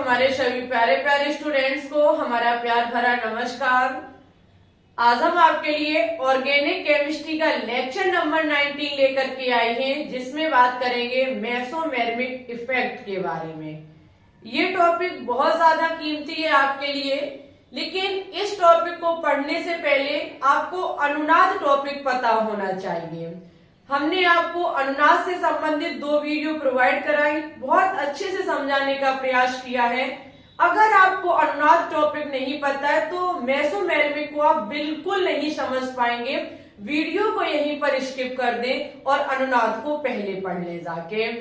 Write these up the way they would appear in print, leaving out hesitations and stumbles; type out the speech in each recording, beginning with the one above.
हमारे सभी प्यारे प्यारे स्टूडेंट्स को हमारा प्यार भरा नमस्कार। आज हम आपके लिए ऑर्गेनिक केमिस्ट्री का लेक्चर नंबर 19 लेकर के आए हैं, जिसमें बात करेंगे मेसोमेरिक इफेक्ट के बारे में। ये टॉपिक बहुत ज्यादा कीमती है आपके लिए, लेकिन इस टॉपिक को पढ़ने से पहले आपको अनुनाद टॉपिक पता होना चाहिए। हमने आपको अनुनाद से संबंधित 2 वीडियो प्रोवाइड कराई, बहुत अच्छे से समझाने का प्रयास किया है। अगर आपको अनुनाद टॉपिक नहीं पता है तो मेसोमेरिक को आप बिल्कुल नहीं समझ पाएंगे। वीडियो को यहीं पर स्किप कर दें और अनुनाद को पहले पढ़ ले जाके,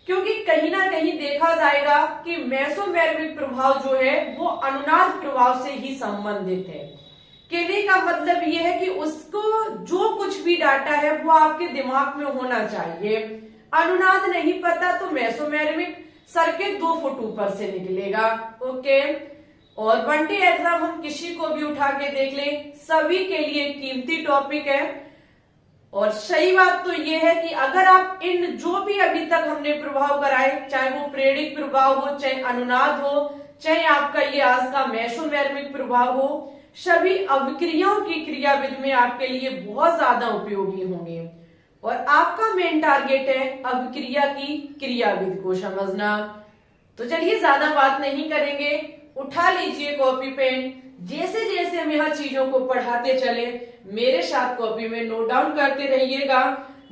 क्योंकि कहीं ना कहीं देखा जाएगा कि मेसोमेरिक प्रभाव जो है वो अनुनाद प्रभाव से ही संबंधित है। कहने का मतलब यह है कि उसको जो कुछ भी डाटा है वो आपके दिमाग में होना चाहिए। अनुनाद नहीं पता तो मेसोमेरिक सर के 2 फुट ऊपर से निकलेगा। ओके, और 1 डे एग्जाम हम किसी को भी उठा के देख लें, सभी के लिए कीमती टॉपिक है। और सही बात तो यह है कि अगर आप इन जो भी अभी तक हमने प्रभाव कराए, चाहे वो प्रेरिक प्रभाव हो, चाहे अनुनाद हो, चाहे आपका ये आज का मेसोमेरिक प्रभाव हो, सभी अभिक्रियाओं की क्रियाविद में आपके लिए बहुत ज्यादा उपयोगी होंगे। और आपका मेन टारगेट है अभिक्रिया की क्रियाविद को समझना। तो चलिए ज्यादा बात नहीं करेंगे, उठा लीजिए कॉपी पेन। जैसे जैसे हम यहाँ चीजों को पढ़ाते चले, मेरे साथ कॉपी में नोट डाउन करते रहिएगा।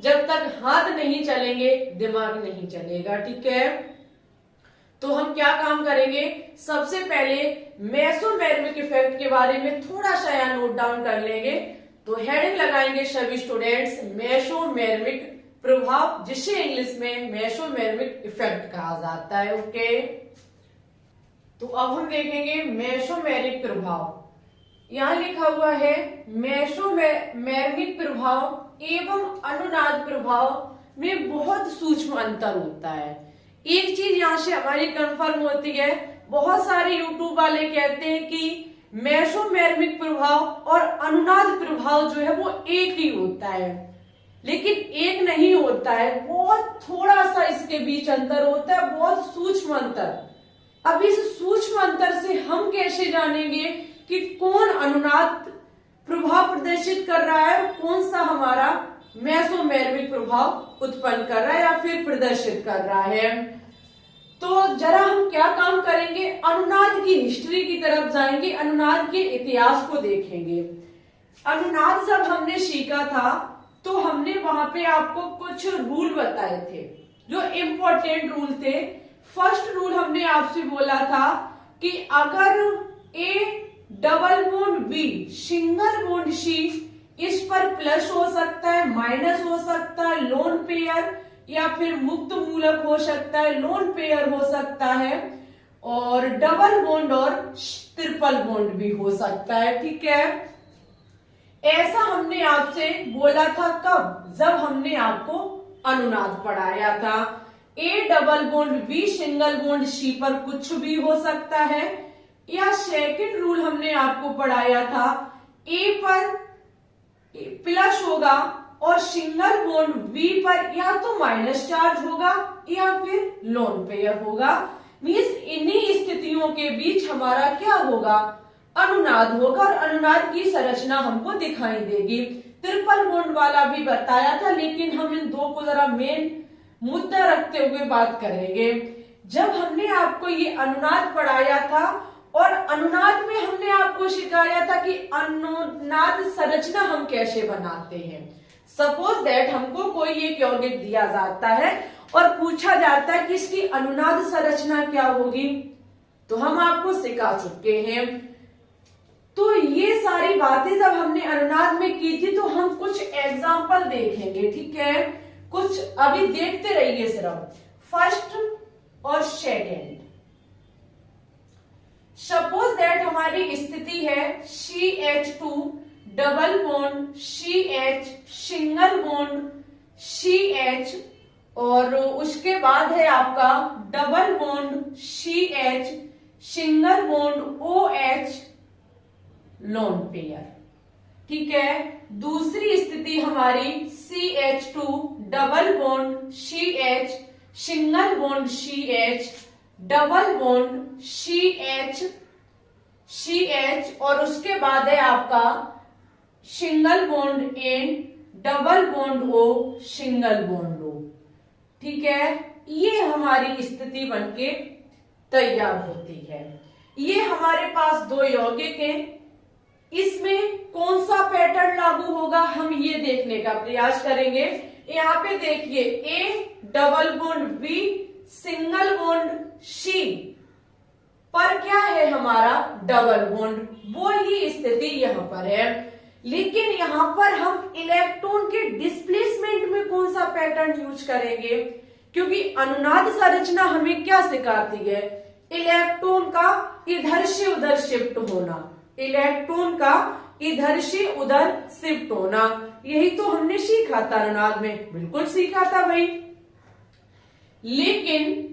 जब तक हाथ नहीं चलेंगे दिमाग नहीं चलेगा, ठीक है। तो हम क्या काम करेंगे, सबसे पहले मेसोमेरिक इफेक्ट के बारे में थोड़ा सा यहाँ नोट डाउन कर लेंगे। तो हेडिंग लगाएंगे सभी स्टूडेंट्स, मेसोमेरिक प्रभाव, जिसे इंग्लिश में मेसोमेरिक इफेक्ट कहा जाता है। ओके, तो अब हम देखेंगे मेसोमेरिक प्रभाव। यहाँ लिखा हुआ है मेसोमेरिक प्रभाव एवं अनुनाद प्रभाव में बहुत सूक्ष्म अंतर होता है। एक चीज यहाँ से हमारी कंफर्म होती है, बहुत सारे यूट्यूब वाले कहते हैं कि मेसोमेरिक प्रभाव और अनुनाद प्रभाव जो है वो एक ही होता है, लेकिन एक नहीं होता है, बहुत थोड़ा सा इसके बीच अंतर होता है, बहुत सूक्ष्म अंतर। अब इस सूक्ष्म अंतर से हम कैसे जानेंगे कि कौन अनुनाद प्रभाव प्रदर्शित कर रहा है और कौन सा हमारा मेसोमेरिक प्रभाव उत्पन्न कर रहा है या फिर प्रदर्शित कर रहा है। तो जरा हम क्या काम करेंगे, अनुनाद की हिस्ट्री की तरफ जाएंगे, अनुनाद के इतिहास को देखेंगे। अनुनाद जब हमने सीखा था तो हमने वहां पे आपको कुछ रूल बताए थे जो इम्पोर्टेंट रूल थे। फर्स्ट रूल हमने आपसे बोला था कि अगर A double bond B single bond C, इस पर प्लस हो सकता है, माइनस हो सकता है, लोन पेयर या फिर मुक्त मूलक हो सकता है, लोन पेयर हो सकता है, और डबल बॉन्ड और ट्रिपल बॉन्ड भी हो सकता है, ठीक है। ऐसा हमने आपसे बोला था कब, जब हमने आपको अनुनाद पढ़ाया था। A double bond B single bond C पर कुछ भी हो सकता है, या सेकंड रूल हमने आपको पढ़ाया था ए पर प्लस होगा और सिंगल बॉन्ड बी पर या तो माइनस चार्ज होगा या फिर लोन पेयर होगा। मींस इन्हीं स्थितियों के बीच हमारा क्या होगा, अनुनाद होगा, और अनुनाद की संरचना हमको दिखाई देगी। ट्रिपल बॉन्ड वाला भी बताया था, लेकिन हम इन 2 को जरा मेन मुद्दा रखते हुए बात करेंगे। जब हमने आपको ये अनुनाद पढ़ाया था और अनुनाद में हमने आपको सिखाया था कि अनुनाद संरचना हम कैसे बनाते हैं। सपोज दैट हमको कोई एक यौगिक दिया जाता है और पूछा जाता है कि इसकी अनुनाद संरचना क्या होगी, तो हम आपको सिखा चुके हैं। तो ये सारी बातें जब हमने अनुनाद में की थी तो हम कुछ एग्जाम्पल देखेंगे, ठीक है। कुछ अभी देखते रहिए सिर्फ, फर्स्ट और सेकेंड। सपोज दैट हमारी स्थिति है CH2 double bond CH single bond CH, और उसके बाद है आपका double bond CH single bond OH lone pair, ठीक है। दूसरी स्थिति हमारी CH2 double bond CH single bond CH double bond CH और उसके बाद है आपका single bond N, double bond O, single bond O। ठीक है, ये हमारी स्थिति बनके तैयार होती है। ये हमारे पास दो यौगिक हैं, इसमें कौन सा पैटर्न लागू होगा हम ये देखने का प्रयास करेंगे। यहाँ पे देखिए A double bond B single bond C पर क्या है हमारा डबल बॉन्ड, वो ही स्थिति यहाँ पर है। लेकिन यहाँ पर हम इलेक्ट्रॉन के डिस्प्लेसमेंट में कौन सा पैटर्न यूज करेंगे, क्योंकि अनुनाद संरचना हमें क्या सिखाती है, इलेक्ट्रॉन का इधर से उधर शिफ्ट होना, इलेक्ट्रॉन का इधर से उधर शिफ्ट होना, यही तो हमने सीखा था अनुनाद में, बिल्कुल सीखा था भाई। लेकिन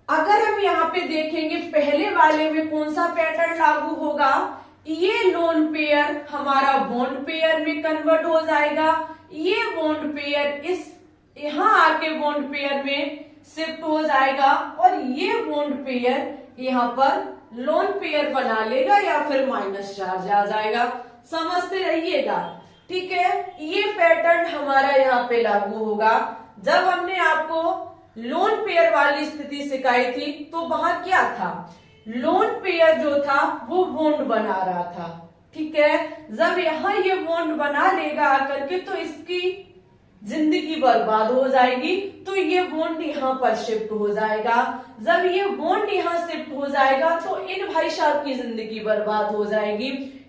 अगर हम यहाँ पे देखेंगे पहले वाले में कौन सा पैटर्न लागू होगा, ये लोन पेयर हमारा बॉन्ड पेयर में कन्वर्ट हो जाएगा, ये बॉन्ड पेयर इस यहाँ आके बॉन्ड पेयर में शिफ्ट हो जाएगा और ये बॉन्ड पेयर यहाँ पर लोन पेयर बना लेगा या फिर माइनस चार्ज आ जाएगा, समझते रहिएगा। ठीक है, ये पैटर्न हमारा यहाँ पे लागू होगा। जब हमने आपको लोन पेयर वाली स्थिति सिखाई थी तो वहां क्या था, लोन पेयर जो था वो बॉन्ड बना रहा था। ठीक है, जब यहाँ ये बॉन्ड बना लेगा आकर के तो इसकी जिंदगी बर्बाद हो जाएगी, तो ये बॉन्ड यहाँ पर शिफ्ट हो जाएगा। जब ये बॉन्ड यहाँ शिफ्ट हो जाएगा तो इन भाई साहब की जिंदगी बर्बाद हो जाएगी।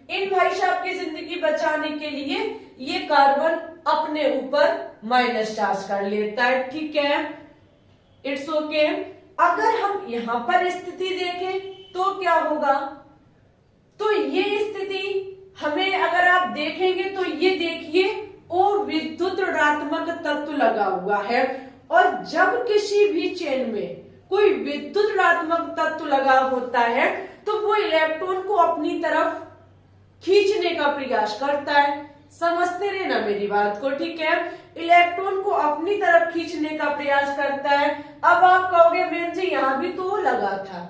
इन भाई साहब की जिंदगी बचाने के लिए ये कार्बन अपने ऊपर माइनस चार्ज कर लेता है। ठीक है, इट्स ओके। अगर हम यहाँ पर स्थिति देखें तो क्या होगा, तो ये स्थिति हमें अगर आप देखेंगे तो ये देखिए ओ विद्युत ऋणात्मक तत्व लगा हुआ है, और जब किसी भी चेन में कोई विद्युत ऋणात्मक तत्व लगा होता है तो वो इलेक्ट्रॉन को अपनी तरफ खींचने का प्रयास करता है। समझते रहे ना मेरी बात को। ठीक है, इलेक्ट्रॉन को अपनी तरफ खींचने का प्रयास करता है। अब आप कहोगे मैम जी यहाँ भी तो लगा था,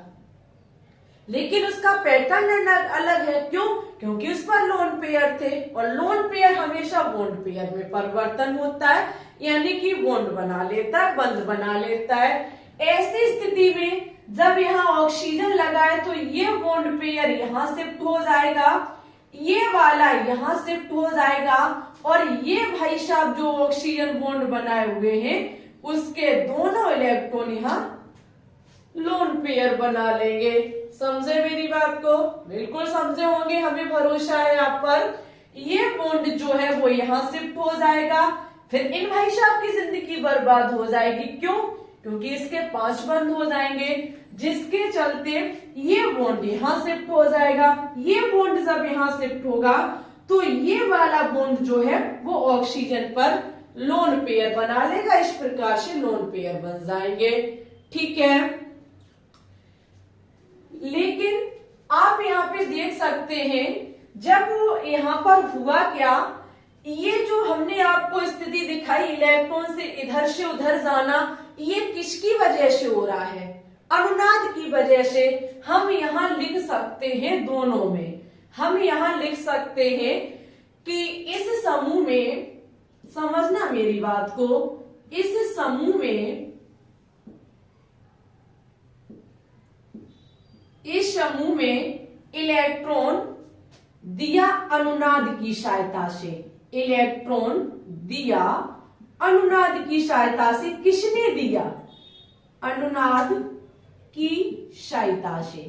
लेकिन उसका पैटर्न अलग है। क्यों? क्योंकि उस पर लोन पेयर थे और लोन पेयर हमेशा बॉन्ड पेयर में परिवर्तन होता है, यानी कि बॉन्ड बना लेता है, बंध बना लेता है। ऐसी स्थिति में जब यहाँ ऑक्सीजन लगा है तो ये बॉन्ड पेयर यहाँ शिफ्ट हो जाएगा, ये वाला यहाँ शिफ्ट हो जाएगा, और ये भाई साहब जो ऑक्सीजन बॉन्ड बनाए हुए हैं उसके दोनों इलेक्ट्रॉन यहाँ लोन पेयर बना लेंगे। समझे मेरी बात को? बिल्कुल समझे होंगे, हमें भरोसा है आप पर। ये बॉन्ड जो है वो यहाँ शिफ्ट हो जाएगा, फिर इन भाई साहब की जिंदगी बर्बाद हो जाएगी। क्यों? क्योंकि इसके 5 बंद हो जाएंगे, जिसके चलते ये बॉन्ड यहाँ शिफ्ट हो जाएगा। ये बॉन्ड जब यहाँ शिफ्ट होगा तो ये वाला बॉन्ड जो है वो ऑक्सीजन पर लोन पेयर बना लेगा। इस प्रकार से लोन पेयर बन जाएंगे। ठीक है, लेकिन आप यहाँ पे देख सकते हैं जब यहाँ पर हुआ क्या, ये जो हमने आपको स्थिति दिखाई इलेक्ट्रॉन से इधर से उधर जाना, ये किसकी वजह से हो रहा है? अनुनाद की वजह से। हम यहाँ लिख सकते हैं दोनों में, हम यहाँ लिख सकते हैं कि इस समूह में, समझना मेरी बात को, इस समूह में, इस समूह में इलेक्ट्रॉन दिया अनुनाद की सहायता से, इलेक्ट्रॉन दिया अनुनाद की सहायता से। किसने दिया? अनुनाद की सहायता से।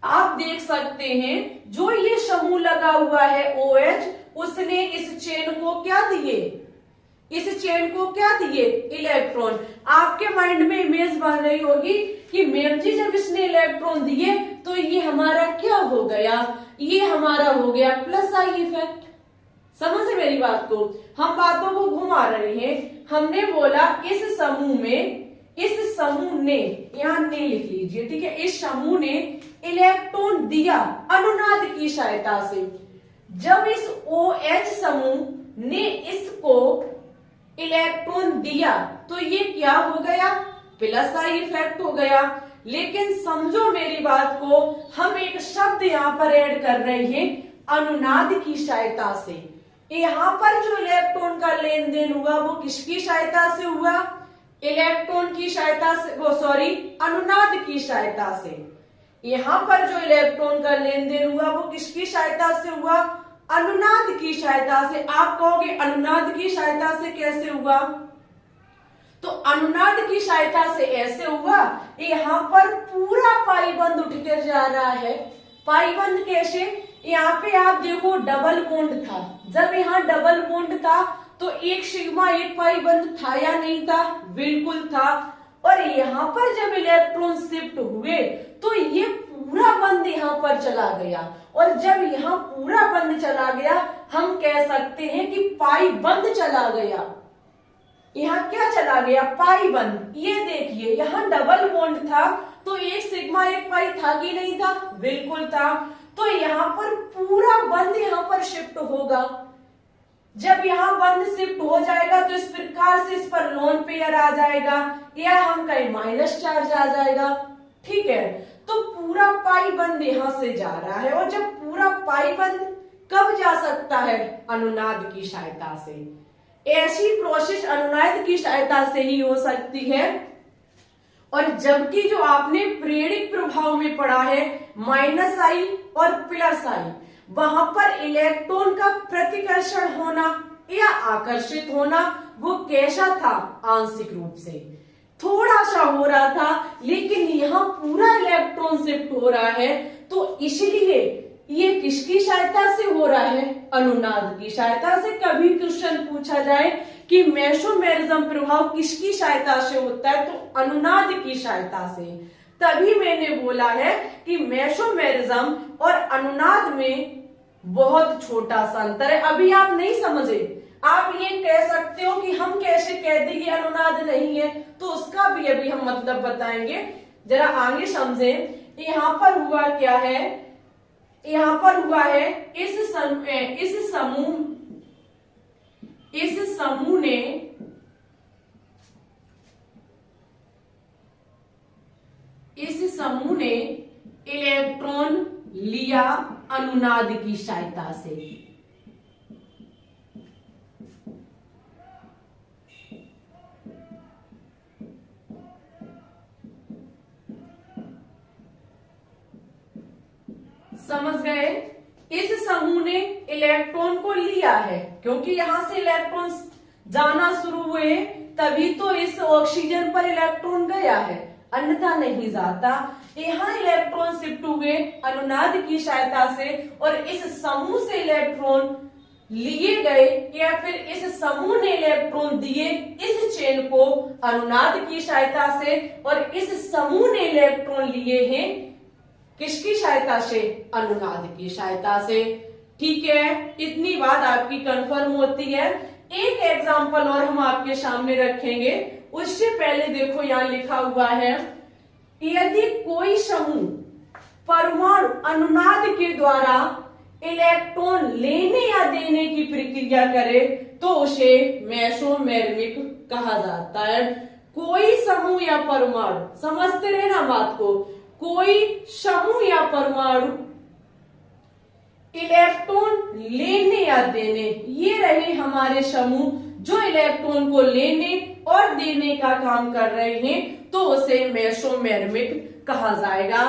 आप देख सकते हैं जो ये समूह लगा हुआ है OH, उसने इस चेन को क्या दिए? इस चेन को क्या दिए? इलेक्ट्रॉन। आपके माइंड में इमेज बन रही होगी कि मैम जी जब इसने इलेक्ट्रॉन दिए तो ये हमारा क्या हो गया? ये हमारा हो गया प्लस आई इफेक्ट। समझे मेरी बात को? हम बातों को घुमा रहे हैं। हमने बोला इस समूह में, इस समूह ने, यहाँ ने लिख लीजिए, ठीक है, इस समूह ने इलेक्ट्रॉन दिया अनुनाद की सहायता से। जब इस OH समूह ने इसको इलेक्ट्रॉन दिया तो ये क्या हो गया, प्लस आई इफेक्ट हो गया। लेकिन समझो मेरी बात को, हम एक शब्द यहाँ पर ऐड कर रहे हैं अनुनाद की सहायता से। यहाँ पर जो इलेक्ट्रॉन का लेन देन हुआ वो किसकी सहायता से हुआ, इलेक्ट्रॉन की सहायता से, वो सॉरी अनुनाद की सहायता से। यहाँ पर जो इलेक्ट्रॉन का लेन देन हुआ वो किसकी सहायता से हुआ, अनुनाद की सहायता से। आप कहोगे अनुनाद की सहायता से कैसे हुआ, तो अनुनाद की सहायता से ऐसे हुआ, यहाँ पर पूरा पाई बंद उठ कर जा रहा है। पाई बंद कैसे, यहाँ पे आप देखो डबल बॉन्ड था, जब यहाँ डबल बॉन्ड था तो एक सिग्मा एक पाई बंद था या नहीं था, बिल्कुल था। और यहाँ पर जब इलेक्ट्रॉन शिफ्ट हुए तो ये पूरा बंद यहाँ पर चला गया, और जब यहाँ पूरा बंद चला गया हम कह सकते हैं कि पाई बंद चला गया। यहाँ क्या चला गया, पाई बंद। ये देखिए यहाँ डबल बॉन्ड था तो एक सिग्मा एक पाई था कि नहीं था, बिल्कुल था। तो यहाँ पर पूरा बंद यहाँ पर शिफ्ट होगा। जब यहाँ बंद शिफ्ट हो जाएगा तो इस प्रकार से इस पर लोन पेयर आ जाएगा, या हम कहें माइनस चार्ज आ जाएगा, ठीक है। तो पूरा पाई बंद यहाँ से जा रहा है, और जब पूरा पाई बंद कब जा सकता है, अनुनाद की सहायता से। ऐसी प्रोसेस अनुनाद की सहायता से ही हो सकती है। और जबकि जो आपने प्रेरित प्रभाव में पढ़ा है माइनस आई और प्लस आई, वहां पर इलेक्ट्रॉन का प्रतिकर्षण होना या आकर्षित होना वो कैसा था, आंशिक रूप से थोड़ा सा हो रहा था। लेकिन यहाँ पूरा इलेक्ट्रॉन शिफ्ट हो रहा है, तो इसलिए ये किसकी सहायता से हो रहा है, अनुनाद की सहायता से। कभी क्वेश्चन पूछा जाए कि मेसोमेरिज्म प्रभाव किसकी सहायता से होता है, तो अनुनाद की सहायता से। तभी मैंने बोला है कि मेसोमेरिज्म और अनुनाद में बहुत छोटा सा अंतर है। अभी आप नहीं समझे, आप ये कह सकते हो कि हम कैसे कह दें कि अनुनाद नहीं है, तो उसका भी अभी हम मतलब बताएंगे, जरा आगे समझे। यहाँ पर हुआ क्या है, यहाँ पर हुआ है इस समूह ने इलेक्ट्रॉन लिया अनुनाद की सहायता से। समझ गए, इस समूह ने इलेक्ट्रॉन को लिया है, क्योंकि यहां से इलेक्ट्रॉन जाना शुरू हुए तभी तो इस ऑक्सीजन पर इलेक्ट्रॉन गया है, अन्यथा नहीं जाता। यहाँ इलेक्ट्रॉन शिफ्ट हुए अनुनाद की सहायता से, और इस समूह से इलेक्ट्रॉन लिए गए, या फिर इस समूह ने इलेक्ट्रॉन दिए इस चेन को अनुनाद की सहायता से, और इस समूह ने इलेक्ट्रॉन लिए हैं किसकी सहायता से, अनुनाद की सहायता से। ठीक है, इतनी बात आपकी कंफर्म होती है। एक एग्जांपल और हम आपके सामने रखेंगे, उससे पहले देखो यहाँ लिखा हुआ है, यदि कोई समूह परमाणु अनुनाद के द्वारा इलेक्ट्रॉन लेने या देने की प्रक्रिया करे तो उसे मेसोमेरिक कहा जाता है। कोई समूह या परमाणु, समझते रहे ना बात को, कोई समूह या परमाणु इलेक्ट्रॉन लेने या देने, ये रहे हमारे समूह जो इलेक्ट्रॉन को लेने और देने का काम कर रहे हैं, तो उसे मेसोमेरिक कहा जाएगा।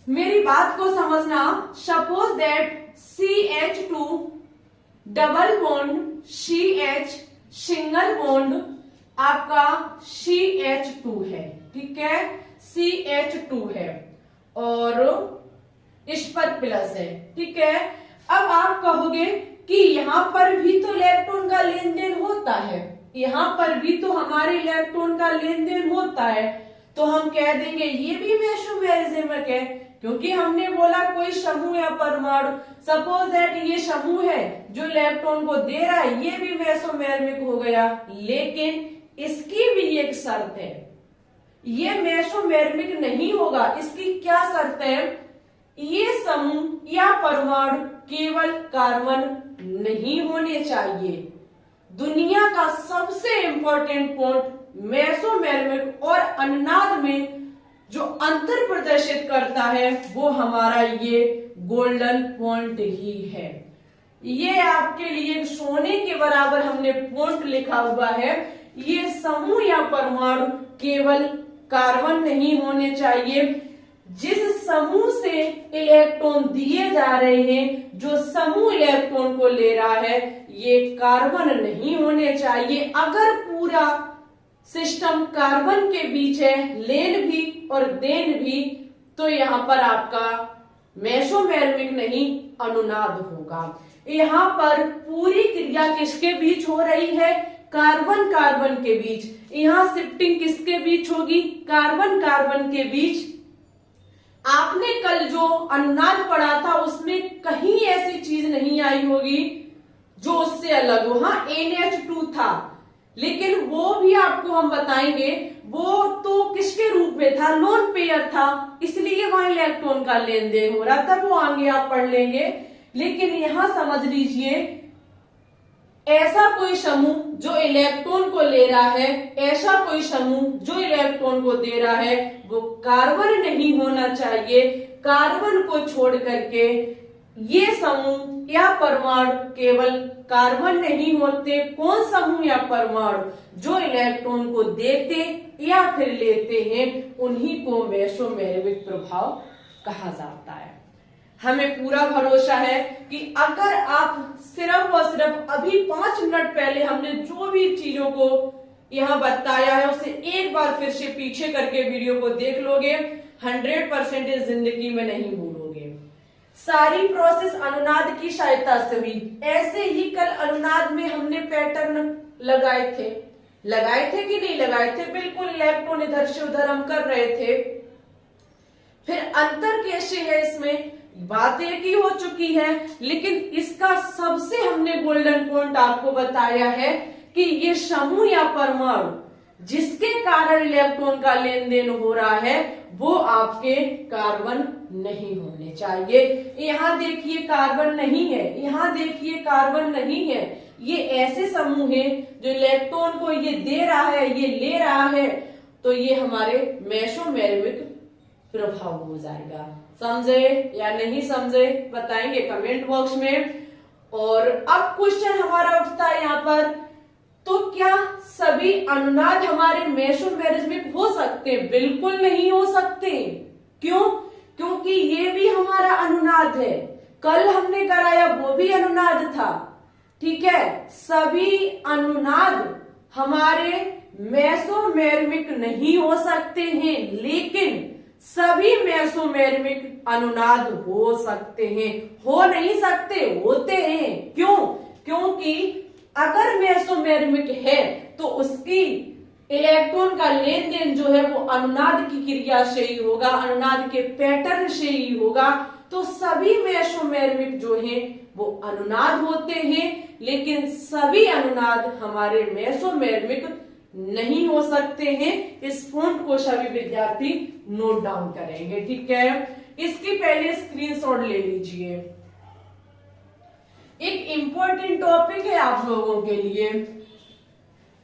मेरी बात को समझना, suppose that CH2 double bond CH single bond आपका CH2 है, ठीक है, CH2 है और इस पर प्लस है, ठीक है। अब आप कहोगे कि यहाँ पर भी तो इलेक्ट्रॉन का लेन देन होता है, यहाँ पर भी तो हमारे इलेक्ट्रॉन का लेन देन होता है, तो हम कह देंगे ये भी मेसोमेरिज्मिक है, क्योंकि हमने बोला कोई समूह या परमाणु, सपोज दैट ये समूह है जो इलेक्ट्रॉन को दे रहा है, ये भी मेसोमेरिक हो गया। लेकिन इसकी भी एक शर्त है, ये मेसोमेरिक नहीं होगा। इसकी क्या शर्त है, ये समूह या परमाणु केवल कार्बन नहीं होने चाहिए, दुनिया का सबसे इंपॉर्टेंट पॉइंट मेसोमेरिक और अनुनाद में जो अंतर प्रदर्शित करता है वो हमारा ये गोल्डन पॉइंट ही है। ये आपके लिए सोने के बराबर हमने पॉइंट लिखा हुआ है। ये समूह या परमाणु केवल कार्बन नहीं होने चाहिए। जिस समूह से इलेक्ट्रॉन दिए जा रहे हैं, जो समूह इलेक्ट्रॉन को ले रहा है, ये कार्बन नहीं होने चाहिए। अगर पूरा सिस्टम कार्बन के बीच है, लेन भी और देन भी, तो यहाँ पर आपका मेसोमेरिक नहीं अनुनाद होगा। यहाँ पर पूरी क्रिया किसके बीच हो रही है? कार्बन कार्बन के बीच। यहाँ शिफ्टिंग किसके बीच होगी? कार्बन कार्बन के बीच। आपने कल जो अनुनाद पढ़ा था उसमें कहीं ऐसी चीज नहीं आई होगी जो उससे अलग हो। हाँ, NH2 था, लेकिन वो भी आपको हम बताएंगे। वो तो किसके रूप में था? लोन पेयर था, इसलिए वहां इलेक्ट्रॉन का लेन देन हो रहा था। वो आगे आप पढ़ लेंगे। लेकिन यहां समझ लीजिए, ऐसा कोई समूह जो इलेक्ट्रॉन को ले रहा है, ऐसा कोई समूह जो इलेक्ट्रॉन को दे रहा है, वो कार्बन नहीं होना चाहिए। कार्बन को छोड़ करके ये समूह या परमाणु केवल कार्बन नहीं होते। कौन समूह या परमाणु? जो इलेक्ट्रॉन को देते या फिर लेते हैं, उन्हीं को मेसोमेरिक प्रभाव कहा जाता है। हमें पूरा भरोसा है कि अगर आप सिर्फ और सिर्फ अभी 5 मिनट पहले हमने जो भी चीजों को यहाँ बताया है उसे एक बार फिर से पीछे करके वीडियो को देख लोगे, 100% जिंदगी में नहीं भूलोगे। सारी प्रोसेस अनुनाद की सहायता से हुई। ऐसे ही कल अनुनाद में हमने पैटर्न लगाए थे कि नहीं लगाए थे? बिल्कुल, इलेक्ट्रॉन इधर से उधर हम कर रहे थे। फिर अंतर कैसे है इसमें? बात एक ही हो चुकी है, लेकिन इसका सबसे हमने गोल्डन पॉइंट आपको बताया है कि ये समूह या परमाणु जिसके कारण इलेक्ट्रॉन का लेन देन हो रहा है, वो आपके कार्बन नहीं होने चाहिए। यहाँ देखिए कार्बन नहीं है, यहाँ देखिए कार्बन नहीं है। ये ऐसे समूह है जो इलेक्ट्रॉन को ये दे रहा है, ये ले रहा है, तो ये हमारे मेसोमेरिक प्रभाव हो जाएगा। समझे या नहीं समझे बताएंगे कमेंट बॉक्स में। और अब क्वेश्चन हमारा उठता है यहाँ पर, तो क्या सभी अनुनाद हमारे मेसोमेरिक हो सकते हैं? बिल्कुल नहीं हो सकते। क्यों? क्योंकि ये भी हमारा अनुनाद है। कल हमने कराया वो भी अनुनाद था, ठीक है। सभी अनुनाद हमारे मेसोमेरिक नहीं हो सकते हैं, लेकिन सभी मेसोमेरिक अनुनाद हो सकते हैं। हो नहीं सकते, होते हैं। क्यों? क्योंकि अगर मेसोमेरिक है तो उसकी इलेक्ट्रॉन का लेन देन जो है वो अनुनाद की क्रिया से ही होगा, अनुनाद के पैटर्न से ही होगा। तो सभी मेसोमेरिक जो हैं वो अनुनाद होते हैं, लेकिन सभी अनुनाद हमारे मेसोमेरिक नहीं हो सकते हैं। इस पॉइंट को सभी विद्यार्थी नोट डाउन करेंगे, ठीक है। इसकी पहले स्क्रीनशॉट ले लीजिए। एक इंपॉर्टेंट टॉपिक है आप लोगों के लिए,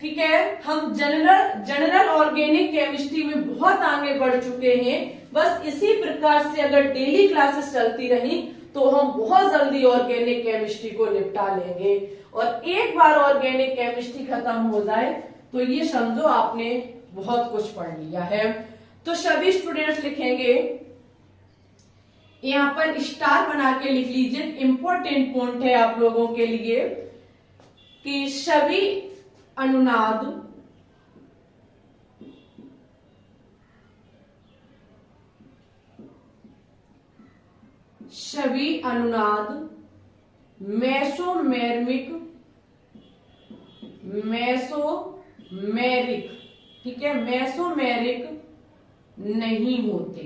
ठीक है। हम जनरल ऑर्गेनिक केमिस्ट्री में बहुत आगे बढ़ चुके हैं। बस इसी प्रकार से अगर डेली क्लासेस चलती रही तो हम बहुत जल्दी ऑर्गेनिक केमिस्ट्री को निपटा लेंगे। और एक बार ऑर्गेनिक केमिस्ट्री खत्म हो जाए तो ये समझो आपने बहुत कुछ पढ़ लिया है। तो सभी स्टूडेंट्स लिखेंगे, यहाँ पर स्टार बना के लिख लीजिए। इंपॉर्टेंट पॉइंट है आप लोगों के लिए कि सभी अनुनाद मेसोमेरिक, ठीक है, मेसोमेरिक नहीं होते।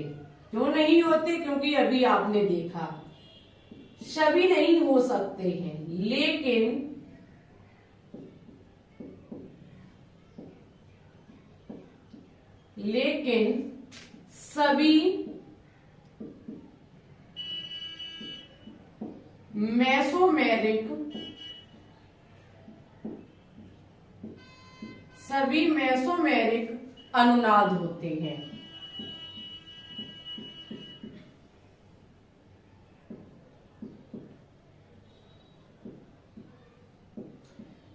क्यों नहीं होते? क्योंकि अभी आपने देखा सभी नहीं हो सकते हैं, लेकिन सभी मेसोमेरिक मेसोमेरिक अनुनाद होते हैं।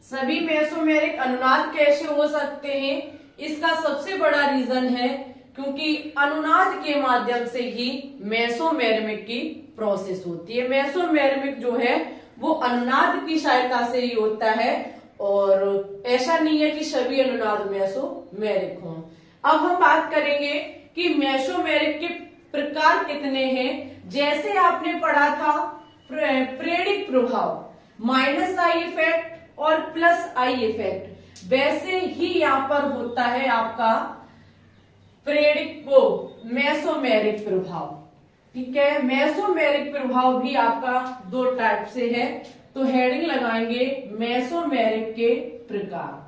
सभी मेसोमेरिक अनुनाद कैसे हो सकते हैं? इसका सबसे बड़ा रीजन है क्योंकि अनुनाद के माध्यम से ही मेसोमेरिक की प्रोसेस होती है। मेसोमेरिक जो है वो अनुनाद की सहायता से ही होता है और ऐसा नहीं है कि सभी अनुनाद मेसोमेरिक हों। अब हम बात करेंगे कि मेसोमेरिक के प्रकार कितने हैं। जैसे आपने पढ़ा था प्रेरिक प्रभाव, माइनस आई इफेक्ट और प्लस आई इफेक्ट, वैसे ही यहां पर होता है आपका प्रेरिक मेसोमेरिक प्रभाव। ठीक है, मेसोमेरिक प्रभाव भी आपका दो टाइप से है, तो हेडिंग लगाएंगे मेसोमेरिक के प्रकार।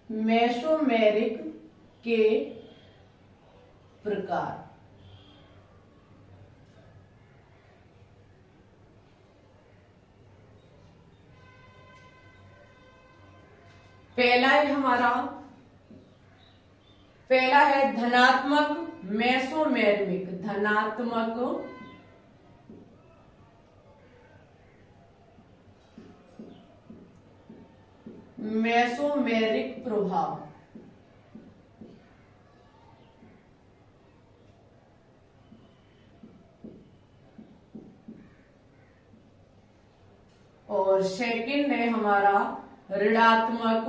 मेसोमेरिक के प्रकार। पहला है धनात्मक मेसोमेरिक, धनात्मक मेसोमेरिक प्रभाव। और सेकंड है हमारा ऋणात्मक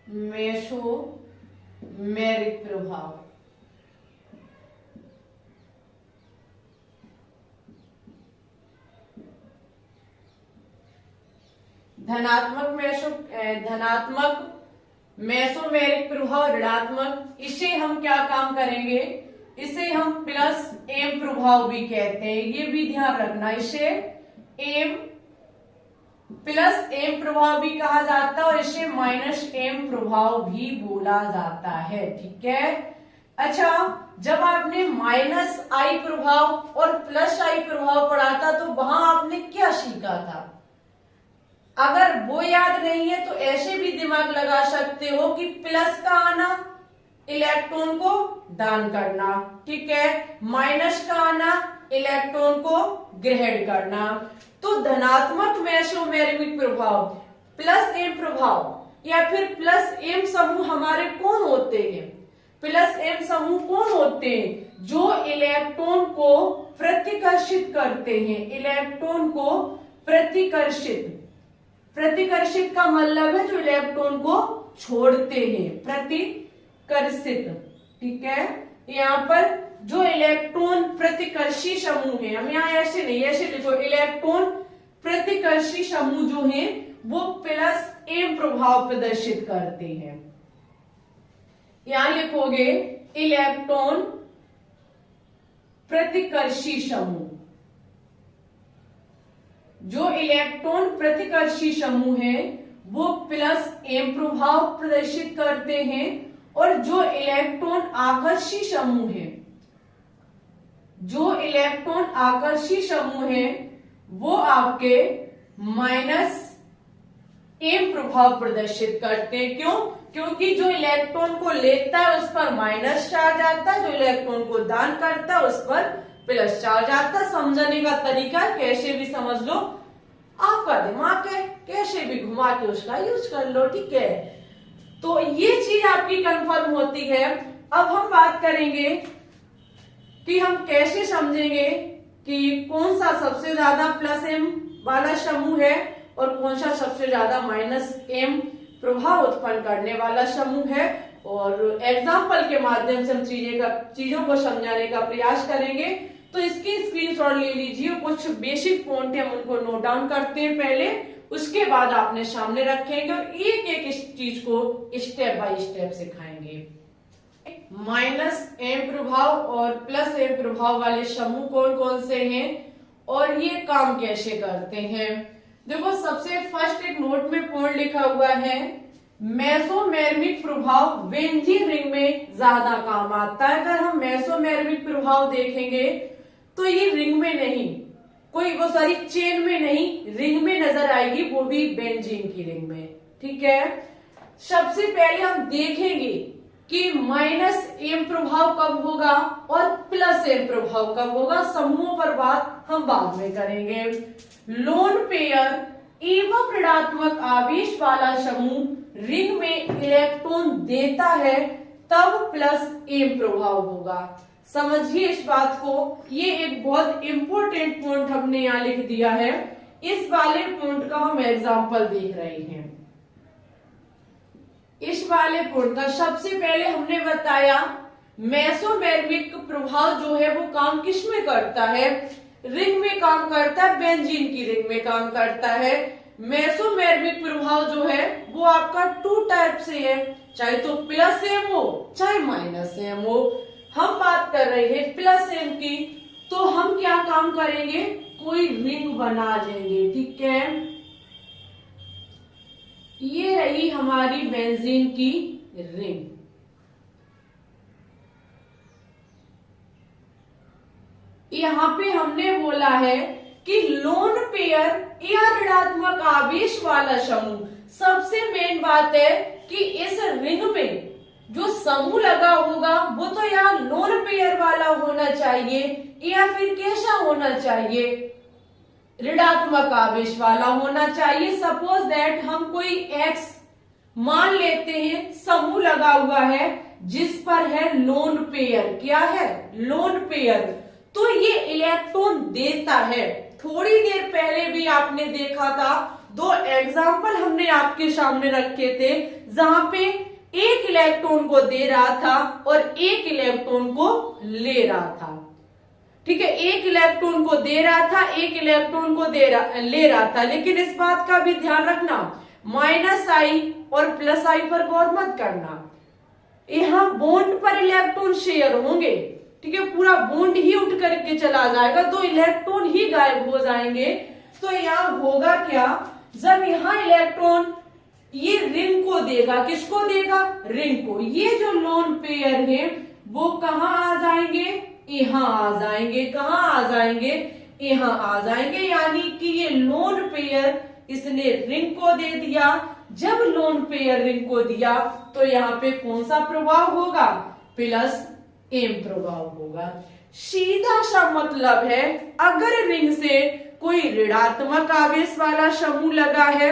मेसोमेरिक प्रभाव। धनात्मक मेसोमेरिक प्रभाव, ऋणात्मक, इसे हम क्या काम करेंगे, इसे हम प्लस एम प्रभाव भी कहते हैं, ये भी ध्यान रखना। इसे एम प्लस एम प्रभाव भी कहा जाता है और इसे माइनस एम प्रभाव भी बोला जाता है। ठीक है, अच्छा, जब आपने माइनस आई प्रभाव और प्लस आई प्रभाव पढ़ा था तो वहां आपने क्या सीखा था? अगर वो याद नहीं है तो ऐसे भी दिमाग लगा सकते हो कि प्लस का आना इलेक्ट्रॉन को दान करना, ठीक है, माइनस का आना इलेक्ट्रॉन को ग्रहण करना। तो धनात्मक मेसोमेरिक प्रभाव, प्लस एम प्रभाव या फिर प्लस एम समूह हमारे कौन होते हैं? प्लस एम समूह कौन होते हैं? जो इलेक्ट्रॉन को प्रतिकर्षित करते हैं, इलेक्ट्रॉन को प्रतिकर्षित का मतलब है जो इलेक्ट्रॉन को छोड़ते हैं, प्रतिकर्षित। ठीक है, यहाँ पर जो इलेक्ट्रॉन प्रतिकर्षी समूह है, हम यहाँ ऐसे नहीं, ऐसे लिखो, इलेक्ट्रॉन प्रतिकर्षी समूह जो है वो प्लस एम प्रभाव प्रदर्शित करते हैं। यहां लिखोगे इलेक्ट्रॉन प्रतिकर्षी समूह। जो इलेक्ट्रॉन प्रतिकर्षी समूह है वो प्लस एम प्रभाव प्रदर्शित करते हैं और जो इलेक्ट्रॉन आकर्षी समूह है, जो इलेक्ट्रॉन आकर्षी समूह है वो आपके माइनस एम प्रभाव प्रदर्शित करते हैं। क्यों? क्योंकि जो इलेक्ट्रॉन को लेता है उस पर माइनस चार्ज आता है, जो इलेक्ट्रॉन को दान करता है उस पर प्लस चार्ज आता है। समझने का तरीका कैसे भी समझ लो, आपका दिमाग है, कैसे भी घुमा के उसका यूज कर लो। ठीक है, तो ये चीज आपकी कंफर्म होती है। अब हम बात करेंगे कि हम कैसे समझेंगे कि कौन सा सबसे ज्यादा प्लस एम वाला समूह है और कौन सा सबसे ज्यादा माइनस एम प्रभाव उत्पन्न करने वाला समूह है। और एग्जाम्पल के माध्यम से हम चीजों को समझाने का प्रयास करेंगे। तो इसकी स्क्रीनशॉट ले लीजिए, कुछ बेसिक पॉइंट है हम उनको नोट डाउन करते हैं पहले, उसके बाद आपने सामने रखेंगे और एक एक इस चीज को स्टेप बाय स्टेप सिखाएंगे। माइनस एम प्रभाव और प्लस एम प्रभाव वाले समूह कौन कौन से हैं और ये काम कैसे करते हैं। देखो, सबसे फर्स्ट एक नोट में पॉइंट लिखा हुआ है मेसोमेरिक प्रभाव बेंजीन रिंग में ज्यादा काम आता है। अगर हम मेसोमेरिक प्रभाव देखेंगे तो ये रिंग में नहीं, वो सॉरी चेन में नहीं, रिंग में नजर आएगी, वो भी बेंजीन की रिंग में। ठीक है, सबसे पहले हम देखेंगे कि माइनस एम प्रभाव कब होगा और प्लस एम प्रभाव कब होगा। समूहों पर बात हम बाद में करेंगे। लोन पेयर एवं ऋणात्मक आवेश वाला समूह रिंग में इलेक्ट्रॉन देता है तब प्लस एम प्रभाव होगा। समझिए इस बात को, ये एक बहुत इंपॉर्टेंट पॉइंट हमने यहाँ लिख दिया है। इस वाले पॉइंट का हम एग्जांपल देख रहे हैं। इस वाले पॉइंट का सबसे पहले हमने बताया मेसोमेरिक प्रभाव जो है वो काम किस में करता है, रिंग में काम करता है, बेंजीन की रिंग में काम करता है। मेसोमेरिक प्रभाव जो है वो आपका टू टाइप से है, चाहे तो प्लस एम हो चाहे माइनस एम हो। हम बात कर रहे हैं प्लस एम की, तो हम क्या काम करेंगे, कोई रिंग बना लेंगे। ठीक है, ये रही हमारी बेंजीन की रिंग। यहां पे हमने बोला है कि लोन पेयर या ऋणात्मक आवेश वाला समूह, सबसे मेन बात है कि इस रिंग में जो समूह लगा होगा वो तो यहाँ लोन पेयर वाला होना चाहिए या फिर कैसा होना चाहिए, ऋणात्मक आवेश वाला होना चाहिए। सपोज दैट हम कोई एक्स मान लेते हैं, समूह लगा हुआ है जिस पर है लोन पेयर। क्या है, लोन पेयर। तो ये इलेक्ट्रॉन देता है। थोड़ी देर पहले भी आपने देखा था, दो एग्जाम्पल हमने आपके सामने रखे थे जहां पे एक इलेक्ट्रॉन को दे रहा था और एक इलेक्ट्रॉन को ले रहा था। ठीक है, एक इलेक्ट्रॉन को दे रहा था, एक इलेक्ट्रॉन को ले रहा था। लेकिन इस बात का भी ध्यान रखना, माइनस आई और प्लस आई पर गौर मत करना। यहाँ बॉन्ड पर इलेक्ट्रॉन शेयर होंगे। ठीक है, पूरा बॉन्ड ही उठ करके चला जाएगा, तो इलेक्ट्रॉन ही गायब हो जाएंगे। तो यहाँ होगा क्या, जब यहाँ इलेक्ट्रॉन ये रिंग को देगा, किसको देगा, रिंग को, ये जो लोन पेयर है वो कहाँ आ जाएंगे, यहाँ आ जाएंगे। कहाँ आ जाएंगे, यहाँ आ जाएंगे। यानी कि ये लोन पेयर इसने रिंग को दे दिया। जब लोन पेयर रिंग को दिया तो यहाँ पे कौन सा प्रभाव होगा, प्लस एम प्रभाव होगा। सीधा सा मतलब है, अगर रिंग से कोई ऋणात्मक आवेश वाला समूह लगा है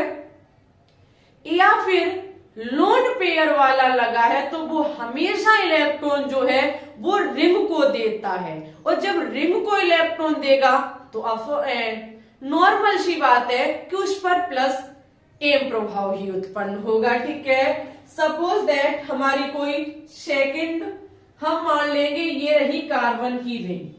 या फिर लोन पेयर वाला लगा है तो वो हमेशा इलेक्ट्रॉन जो है वो रिंग को देता है। और जब रिंग को इलेक्ट्रॉन देगा तो नॉर्मल सी बात है कि उस पर प्लस एम प्रभाव ही उत्पन्न होगा। ठीक है, सपोज दैट हमारी कोई सेकंड हम मान लेंगे ये रही कार्बन की रिंग।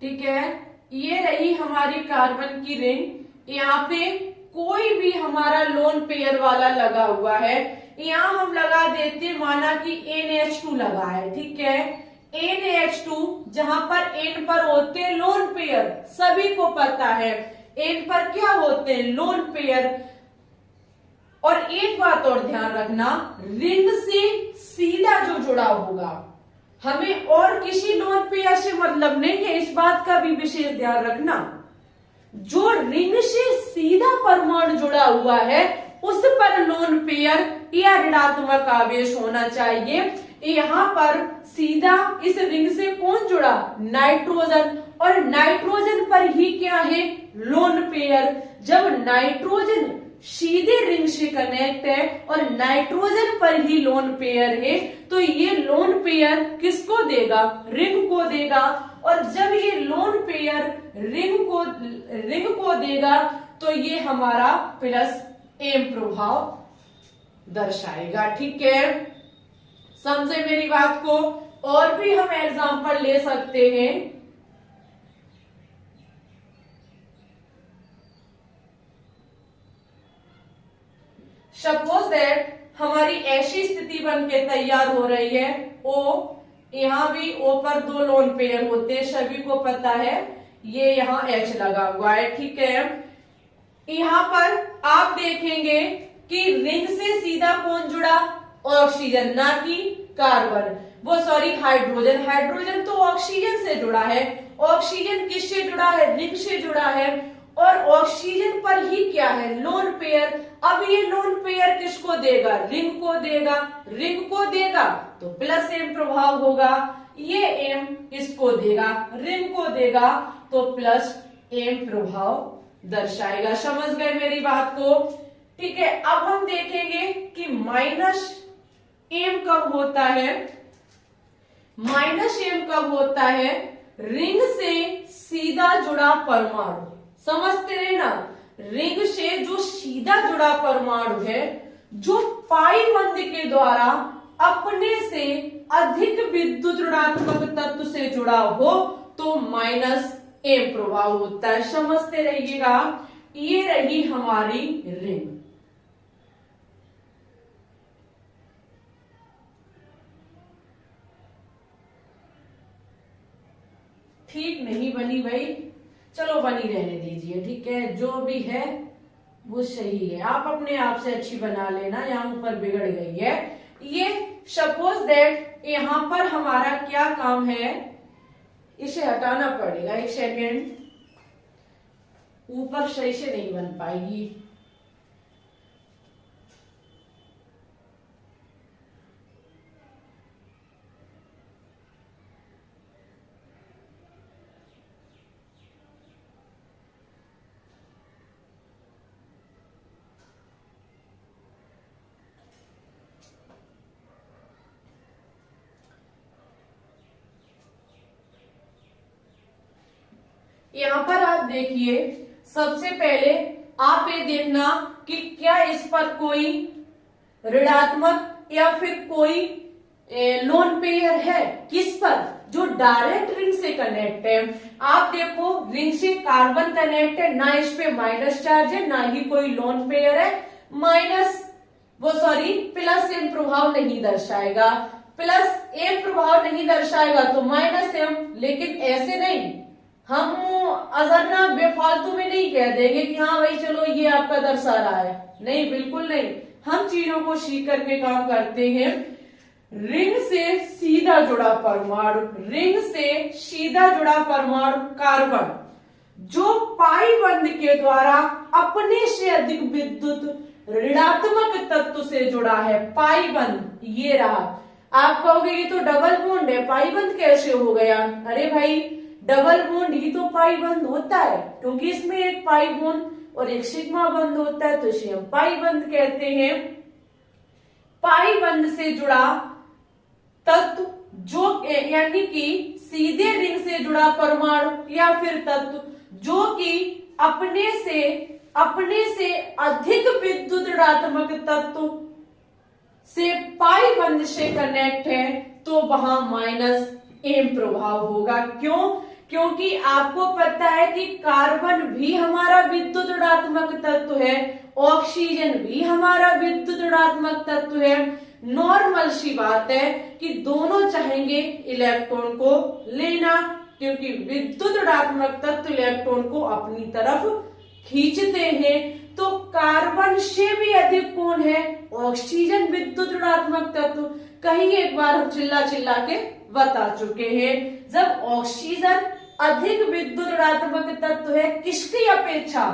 ठीक है, ये रही हमारी कार्बन की रिंग। यहाँ पे कोई भी हमारा लोन पेयर वाला लगा हुआ है, यहाँ हम लगा देते, माना कि NH2 लगा है। ठीक है, NH2 जहां पर N पर होते हैं लोन पेयर, सभी को पता है N पर क्या होते हैं, लोन पेयर। और एक बात और ध्यान रखना, रिंग से सीधा जो जुड़ा होगा, हमें और किसी लोन पेयर से मतलब नहीं है, इस बात का भी विशेष ध्यान रखना। जो रिंग से सीधा परमाणु जुड़ा हुआ है उस पर लोन पेयर या ऋणात्मक आवेश होना चाहिए। यहाँ पर सीधा इस रिंग से कौन जुड़ा, नाइट्रोजन, और नाइट्रोजन पर ही क्या है, लोन पेयर। जब नाइट्रोजन सीधे रिंग से कनेक्ट है और नाइट्रोजन पर ही लोन पेयर है तो ये लोन पेयर किसको देगा, रिंग को देगा। और जब ये लोन पेयर रिंग को देगा तो ये हमारा प्लस एम प्रभाव दर्शाएगा। ठीक है, समझे मेरी बात को। और भी हम एग्जांपल ले सकते हैं। सपोज दैट हमारी ऐसी स्थिति बन के तैयार हो रही है, ओ, यहाँ भी ओ पर दो लोन पेयर होते हैं, सभी को पता है। ये यहाँ H लगा हुआ है, ठीक है। यहाँ पर आप देखेंगे कि रिंग से सीधा कौन जुड़ा, ऑक्सीजन, ना कि कार्बन, वो सॉरी हाइड्रोजन। हाइड्रोजन तो ऑक्सीजन से जुड़ा है, ऑक्सीजन किससे जुड़ा है, रिंग से जुड़ा है, और ऑक्सीजन पर ही क्या है, लोन पेयर। अब ये लोन पेयर किसको देगा, रिंग को देगा, रिंग को देगा तो प्लस एम प्रभाव होगा, ये एम इसको देगा, रिंग को देगा तो प्लस एम प्रभाव दर्शाएगा। समझ गए मेरी बात को, ठीक है। अब हम देखेंगे कि माइनस एम कब होता है, माइनस एम कब होता है, रिंग से सीधा जुड़ा परमाणु, समझते रहे ना, रिंग से जो सीधा जुड़ा परमाणु है, जो पाई बंध के द्वारा अपने से अधिक विद्युत ऋणात्मक तत्व से जुड़ा हो तो माइनस एम प्रभाव होता है। समझते रहिएगा, ये रही हमारी रिंग। ठीक नहीं बनी भाई, चलो बनी रहने दीजिए, ठीक है। जो भी है वो सही है, आप अपने आप से अच्छी बना लेना, यहाँ ऊपर बिगड़ गई है। ये सपोज दैट यहाँ पर हमारा क्या काम है, इसे हटाना पड़ेगा, एक सेकेंड, ऊपर सही से नहीं बन पाएगी। यहाँ पर आप देखिए, सबसे पहले आप ये देखना कि क्या इस पर कोई ऋणात्मक या फिर कोई लोन पेयर है, किस पर, जो डायरेक्ट रिंग से कनेक्ट है। आप देखो रिंग से कार्बन कनेक्ट है, ना इस पे माइनस चार्ज है, ना ही कोई लोन पेयर है, माइनस वो सॉरी प्लस एम प्रभाव नहीं दर्शाएगा, प्लस एम प्रभाव नहीं दर्शाएगा तो माइनस एम। लेकिन ऐसे नहीं, हम अजरना बेफालतू में नहीं कह देंगे कि हाँ भाई चलो ये आपका दर्शा रहा है, नहीं, बिल्कुल नहीं। हम चीजों को सीख करके काम करते हैं। रिंग से सीधा जुड़ा परमाणु, रिंग से सीधा जुड़ा परमाणु कार्बन, जो पाई बंध के द्वारा अपने से अधिक विद्युत ऋणात्मक तत्व से जुड़ा है, पाई बंध ये रहा। आप कहोगे ये तो डबल बॉन्ड है, पाई बंध कैसे हो गया? अरे भाई डबल बॉन्ड ही तो पाई बंध होता है, क्योंकि इसमें एक पाई बॉन्ड और एक सिग्मा बंध होता है, तो इसे हम पाई बंध कहते हैं। पाई बंध से जुड़ा तत्व जो यानी कि सीधे रिंग से जुड़ा परमाणु या फिर तत्व जो कि अपने से अधिक विद्युत ऋणात्मक तत्व से पाई बंध से कनेक्ट है, तो वहां माइनस एम प्रभाव होगा। क्यों? क्योंकि आपको पता है कि कार्बन भी हमारा विद्युत ऋणात्मक तत्व है, ऑक्सीजन भी हमारा विद्युत ऋणात्मक तत्व है। नॉर्मल सी बात है कि दोनों चाहेंगे इलेक्ट्रॉन को लेना, क्योंकि विद्युत ऋणात्मक तत्व इलेक्ट्रॉन को अपनी तरफ खींचते हैं। तो कार्बन से भी अधिक कौन है? ऑक्सीजन विद्युत ऋणात्मक तत्व। कहीं एक बार हम चिल्ला चिल्ला के बता चुके हैं, जब ऑक्सीजन अधिक विद्युत ऋणात्मक तत्व है किसकी अपेक्षा?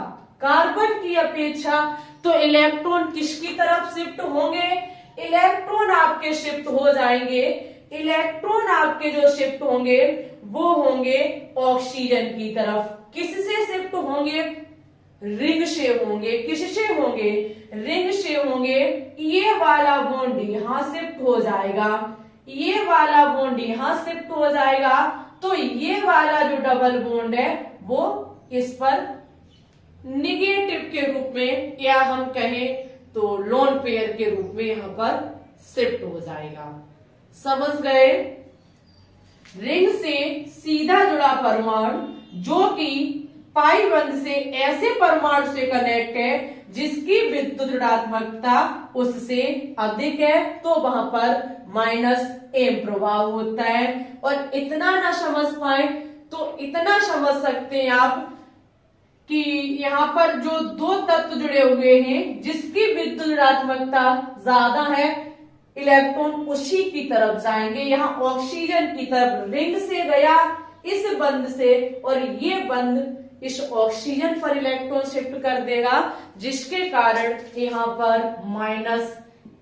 कार्बन की अपेक्षा, तो इलेक्ट्रॉन किसकी तरफ शिफ्ट होंगे? इलेक्ट्रॉन आपके शिफ्ट हो जाएंगे, इलेक्ट्रॉन आपके जो शिफ्ट होंगे वो होंगे ऑक्सीजन की तरफ। किससे शिफ्ट होंगे? रिंग से होंगे। किससे होंगे? रिंग से होंगे। ये वाला बॉन्ड यहां शिफ्ट हो जाएगा, ये वाला बॉन्ड यहां शिफ्ट हो जाएगा, तो ये वाला जो डबल बॉन्ड है वो इस पर निगेटिव के रूप में, या हम कहें तो लोन पेयर के रूप में यहां पर शिफ्ट हो जाएगा। समझ गए? रिंग से सीधा जुड़ा परमाणु जो कि पाई बंध से ऐसे परमाणु से कनेक्ट है जिसकी विद्युत ऋणात्मकता उससे अधिक है, तो वहां पर माइनस एम प्रभाव होता है। और इतना ना समझ पाए तो इतना समझ सकते हैं आप कि यहाँ पर जो दो तत्व जुड़े हुए हैं जिसकी विद्युत ऋणात्मकता ज्यादा है, इलेक्ट्रॉन उसी की तरफ जाएंगे। यहाँ ऑक्सीजन की तरफ रिंग से गया इस बंध से, और ये बंध इस ऑक्सीजन पर इलेक्ट्रॉन शिफ्ट कर देगा, जिसके कारण यहाँ पर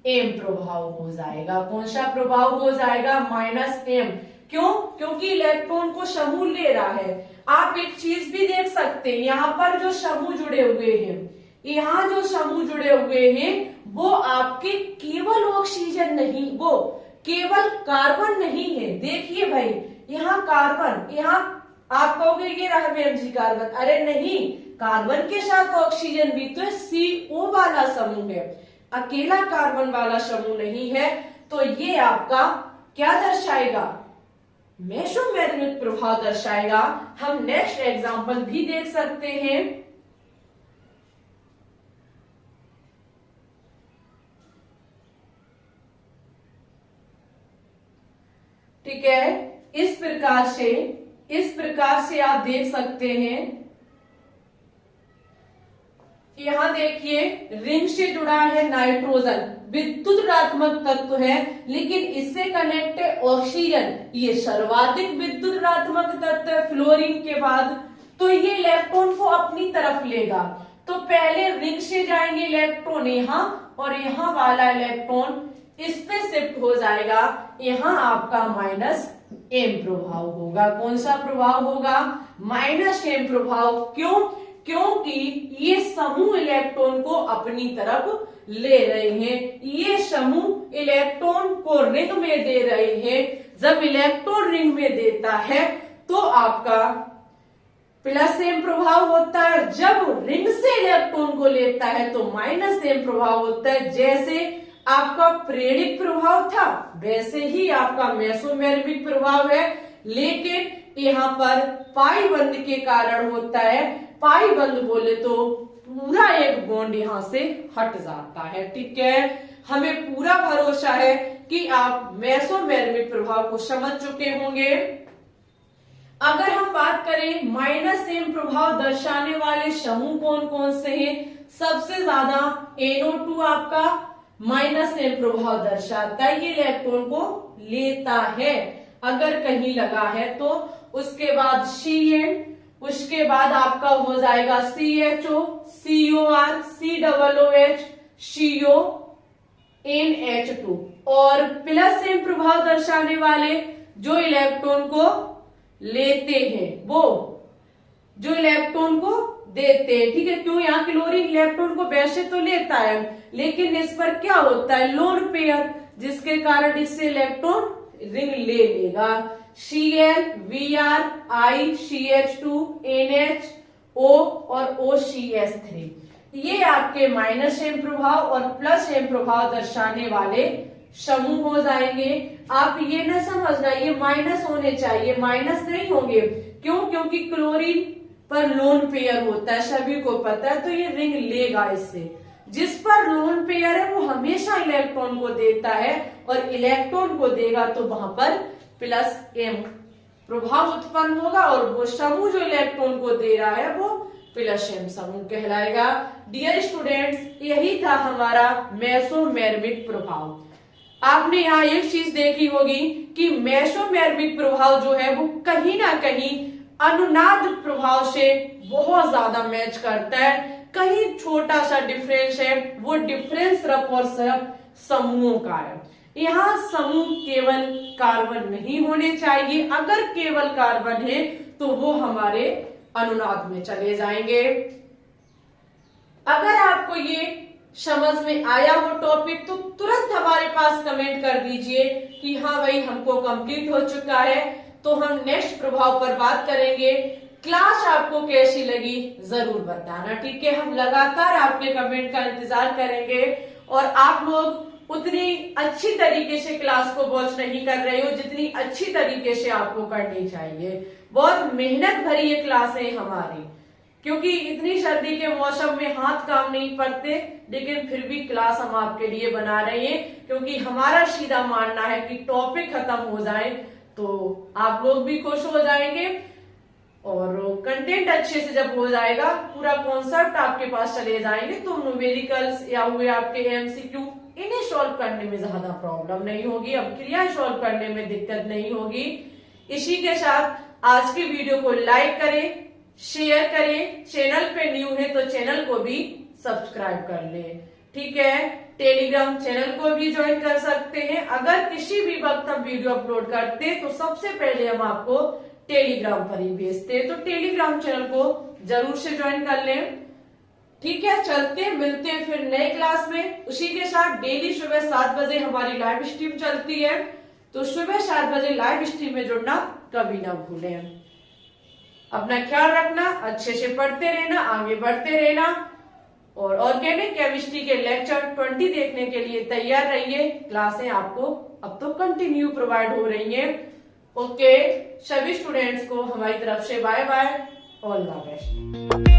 -m प्रभाव हो जाएगा। कौन सा प्रभाव हो जाएगा? -m। क्यों? क्योंकि इलेक्ट्रॉन को समूह ले रहा है। आप एक चीज भी देख सकते हैं, यहाँ पर जो समूह जुड़े हुए हैं, यहाँ जो समूह जुड़े हुए हैं वो आपके केवल ऑक्सीजन नहीं, वो केवल कार्बन नहीं है। देखिए भाई, यहाँ कार्बन, यहाँ आप कहोगे ये रहा मैम जी कार्बन, अरे नहीं, कार्बन के साथ ऑक्सीजन भी तो CO वाला समूह है, अकेला कार्बन वाला समूह नहीं है। तो ये आपका क्या दर्शाएगा? मेसोमेरिक प्रभाव दर्शाएगा। हम नेक्स्ट एग्जांपल भी देख सकते हैं। ठीक है, इस प्रकार से आप देख सकते हैं। यहां देखिए, रिंग से जुड़ा है नाइट्रोजन, विद्युत ऋणात्मक तत्व है, लेकिन इससे कनेक्ट है ऑक्सीजन, ये सर्वाधिक विद्युत ऋणात्मक तत्व है फ्लोरीन के बाद। तो ये इलेक्ट्रॉन को अपनी तरफ लेगा। तो पहले रिंग से जाएंगे इलेक्ट्रॉन यहाँ, और यहाँ वाला इलेक्ट्रॉन इस पे शिफ्ट हो जाएगा। यहाँ आपका -m प्रभाव होगा। कौन सा प्रभाव होगा? -m प्रभाव। क्यों? क्योंकि ये समूह इलेक्ट्रॉन को अपनी तरफ ले रहे हैं। ये समूह इलेक्ट्रॉन को रिंग में दे रहे हैं। जब इलेक्ट्रॉन रिंग में देता है तो आपका +m प्रभाव होता है। जब रिंग से इलेक्ट्रॉन को लेता है तो -m प्रभाव होता है। जैसे आपका प्रेरित प्रभाव था वैसे ही आपका मेसोमेरिक प्रभाव है, लेकिन यहाँ पर पाई बंध के कारण होता है। पाई बंध बोले तो पूरा एक बॉन्ड यहाँ से हट जाता है। ठीक है, हमें पूरा भरोसा है कि आप मेसोमेरिक प्रभाव को समझ चुके होंगे। अगर हम बात करें -m प्रभाव दर्शाने वाले समूह कौन कौन से हैं, सबसे ज्यादा NO2 आपका -m प्रभाव दर्शाता है, ये इलेक्ट्रॉन को लेता है अगर कहीं लगा है तो। उसके बाद Cn, उसके बाद आपका हो जाएगा CHO, COR, COOH, CO, NH2। और +m प्रभाव दर्शाने वाले जो इलेक्ट्रॉन को लेते हैं वो जो इलेक्ट्रॉन को देते हैं। ठीक है, क्यों? यहाँ क्लोरीन इलेक्ट्रॉन को वैसे तो लेता है, लेकिन इस पर क्या होता है? लोन पेयर, जिसके कारण इससे इलेक्ट्रॉन रिंग ले लेगा। Cl, Vr, I, CH2, NH, O और OCH3, ये आपके -m प्रभाव और +m प्रभाव दर्शाने वाले समूह हो जाएंगे। आप ये न समझना ये माइनस होने चाहिए, माइनस नहीं होंगे। क्यों? क्योंकि क्लोरीन पर लोन पेयर होता है, सभी को पता है, तो ये रिंग लेगा इससे। जिस पर लोन पेयर है वो हमेशा इलेक्ट्रॉन को देता है, और इलेक्ट्रॉन को देगा तो वहां पर +m प्रभाव उत्पन्न होगा, और वो समूह जो इलेक्ट्रॉन को दे रहा है वो +m समूह कहलाएगा। डियर स्टूडेंट्स, यही था हमारा मेसोमेरिक प्रभाव। आपने यहाँ एक चीज देखी होगी कि मेसोमेरिक प्रभाव जो है वो कहीं ना कहीं अनुनाद प्रभाव से बहुत ज्यादा मैच करता है। कहीं छोटा सा डिफरेंस है, वो डिफरेंस सिर्फ और सिर्फ समूहों का है। यहाँ समूह केवल कार्बन नहीं होने चाहिए, अगर केवल कार्बन है तो वो हमारे अनुनाद में चले जाएंगे। अगर आपको ये समझ में आया हो टॉपिक तो तुरंत हमारे पास कमेंट कर दीजिए कि हाँ भाई हमको कंप्लीट हो चुका है। तो हम नेक्स्ट प्रभाव पर बात करेंगे। क्लास आपको कैसी लगी जरूर बताना। ठीक है, हम लगातार आपके कमेंट का इंतजार करेंगे, और आप लोग उतनी अच्छी तरीके से क्लास को वॉच नहीं कर रहे हो जितनी अच्छी तरीके से आपको करनी चाहिए। बहुत मेहनत भरी ये क्लास है हमारी, क्योंकि इतनी सर्दी के मौसम में हाथ काम नहीं पड़ते, लेकिन फिर भी क्लास हम आपके लिए बना रहे हैं, क्योंकि हमारा सीधा मानना है कि टॉपिक खत्म हो जाए तो आप लोग भी खुश हो जाएंगे। और कंटेंट अच्छे से जब हो जाएगा, पूरा कॉन्सेप्ट आपके पास चले जाएंगे, तो न्यूमेरिकल्स या हुए आपके एमसीक्यू, इन्हें सॉल्व करने में ज्यादा प्रॉब्लम नहीं होगी, अब क्रिया सॉल्व करने में दिक्कत नहीं होगी। इसी के साथ आज की वीडियो को लाइक करें, शेयर करें, चैनल पे न्यू है तो चैनल को भी सब्सक्राइब कर लें, ठीक है। टेलीग्राम चैनल को भी ज्वाइन कर सकते हैं। अगर किसी भी वक्त हम वीडियो अपलोड करते हैं तो सबसे पहले हम आपको टेलीग्राम पर ही भेजते हैं, तो टेलीग्राम चैनल को जरूर से ज्वाइन कर लें, ठीक है। चलते मिलते हैं फिर नए क्लास में। उसी के साथ डेली सुबह 7 बजे हमारी लाइव स्ट्रीम चलती है, तो सुबह 7 बजे लाइव स्ट्रीम में जुड़ना कभी ना भूलें। अपना ख्याल रखना, अच्छे से पढ़ते रहना, आगे बढ़ते रहना, और ऑर्गेनिक केमिस्ट्री के लेक्चर 20 देखने के लिए तैयार रहिए। क्लासें आपको अब तो कंटिन्यू प्रोवाइड हो रही हैं। ओके, सभी स्टूडेंट्स को हमारी तरफ से bye bye, all the best.